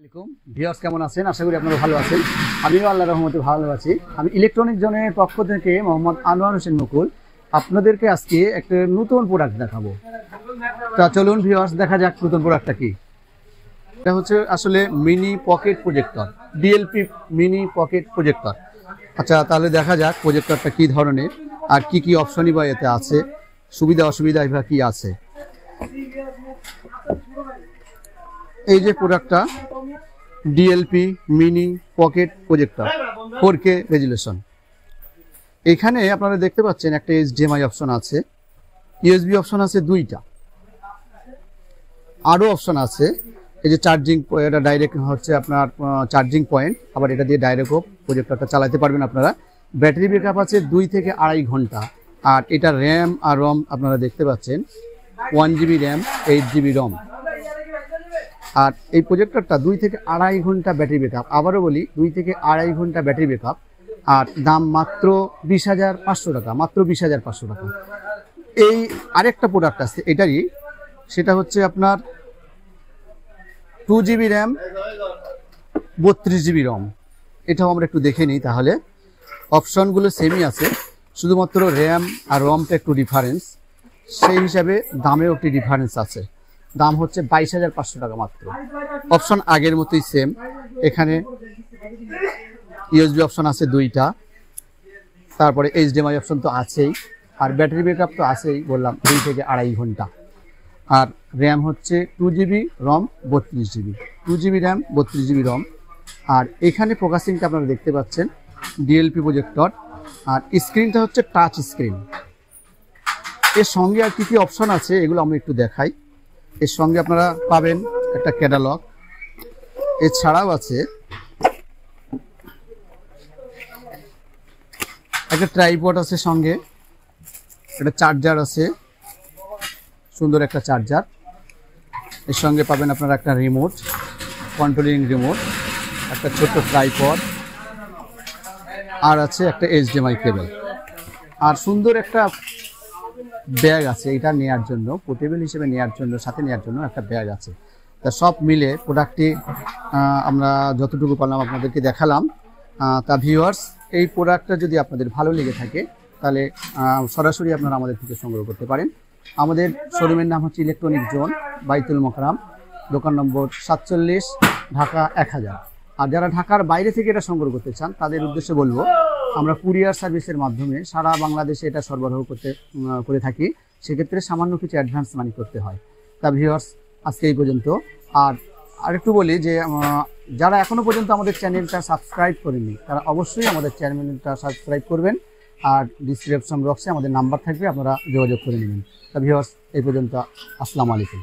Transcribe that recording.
আসসালামু ভিউয়ার্স কেমন আছেন? আশা করি আপনারা ভালো আছেন। আমিও আল্লাহর রহমতে ভালো আছি। আমি ইলেকট্রনিক জোনের পক্ষ থেকে মোহাম্মদ আনোয়ার হোসেন মুকুল আপনাদেরকে আজকে একটা নতুন প্রোডাক্ট দেখাবো। তা চলুন ভিউয়ার্স দেখা যাক নতুন প্রোডাক্টটা কি। এটা হচ্ছে আসলে mini pocket projector, DLP mini pocket projector. আচ্ছা তাহলে দেখা যাক প্রজেক্টরটা কি ধরনের আর কি কি অপশনই বা এতে আছে, সুবিধা অসুবিধা বা কি আছে। এই যে প্রোডাক্টটা DLP mini pocket projector 4K resolution. এখানে আপনারা দেখতে পাচ্ছেন একটা এইচডিএমআই অপশন আছে, ইউএসবি অপশন আছে দুইটা, আরও অপশন আছে। এই যে চার্জিং, এটা ডাইরেক্ট হচ্ছে আপনার চার্জিং পয়েন্ট, আবার এটা দিয়ে ডাইরেক্টও প্রজেক্টরটা চালাতে পারবেন আপনারা। ব্যাটারি ব্যাকআপ আছে 2 থেকে 2.5 ঘন্টা। আর এটা র্যাম আর রম আপনারা দেখতে পাচ্ছেন 1GB র্যাম 8GB রম। আর এই প্রজেক্টরটা 2 থেকে 2.5 ঘন্টা ব্যাটারি ব্যাকআপ। আবারও বলি 2 থেকে 2.5 ঘন্টা ব্যাটারি ব্যাকআপ। আর দাম মাত্র 20,500 টাকা, মাত্র 20,500 টাকা। এই আরেকটা প্রোডাক্ট আছে এটারই, সেটা হচ্ছে আপনার 2GB র্যাম 32GB রম। এটাও আমরা একটু দেখে নিই তাহলে। অপশনগুলো সেমই আছে, শুধুমাত্র র্যাম আর রমটা একটু ডিফারেন্স, সেই হিসাবে দামেও একটি ডিফারেন্স আছে। দাম হচ্ছে 22,500 টাকা মাত্র। অপশন আগের মতোই সেম। এখানে ইউএসবি অপশন আছে দুইটা, তারপরে এইচডিএমআই অপশন তো আছেই, আর ব্যাটারি ব্যাকআপ তো আছেই, বললাম 2 থেকে 2.5 ঘন্টা। আর র্যাম হচ্ছে 2GB রম 32GB, 2GB র্যাম 32GB রম। আর এখানে ফোকাসিংটা আপনারা দেখতে পাচ্ছেন ডিএলপি প্রজেক্টর। আর স্ক্রিনটা হচ্ছে টাচ স্ক্রিন। এর সঙ্গে আর কি কি অপশন আছে এগুলো আমি একটু দেখাই। এর সঙ্গে আপনারা পাবেন একটা ক্যাটালগ, এছাড়াও আছে একটা ট্রাইপড আছে, সঙ্গে একটা চার্জার আছে, সুন্দর একটা চার্জার। এর সঙ্গে পাবেন আপনারা একটা রিমোট, কন্ট্রোলিং রিমোট, একটা ছোট্ট ট্রাইপড, আর আছে একটা এইচডিএমআই কেবল। আর সুন্দর একটা ব্যাগ আছে এটা নেওয়ার জন্য, পোর্টেবল হিসেবে নেওয়ার জন্য, সাথে নেওয়ার জন্য একটা ব্যাগ আছে। তা সব মিলে প্রোডাক্টটি আমরা যতটুকু পারলাম আপনাদেরকে দেখালাম। তা ভিউয়ার্স, এই প্রোডাক্টটা যদি আপনাদের ভালো লেগে থাকে তাহলে সরাসরি আপনারা আমাদের থেকে সংগ্রহ করতে পারেন। আমাদের শোরুমের নাম হচ্ছে ইলেকট্রনিক জোন, বাইতুল মোকাররম, দোকান নম্বর 47, ঢাকা 1000। আর যারা ঢাকার বাইরে থেকে এটা সংগ্রহ করতে চান তাদের উদ্দেশ্যে বলবো, আমরা কুরিয়ার সার্ভিসের মাধ্যমে সারা বাংলাদেশে এটা সরবরাহ করে থাকি। সেক্ষেত্রে সামান্য কিছু অ্যাডভান্স মানি করতে হয়। তা ভিউয়ার্স, আজকে এই পর্যন্ত। আর আরেকটু বলি যে যারা এখনও পর্যন্ত আমাদের চ্যানেলটা সাবস্ক্রাইব করেননি তারা অবশ্যই আমাদের চ্যানেলটা সাবস্ক্রাইব করবেন। আর ডিসক্রিপশন বক্সে আমাদের নাম্বার থাকবে, আপনারা যোগাযোগ করে নেবেন। তা ভিউয়ার্স, এই পর্যন্ত। আসসালামু আলাইকুম।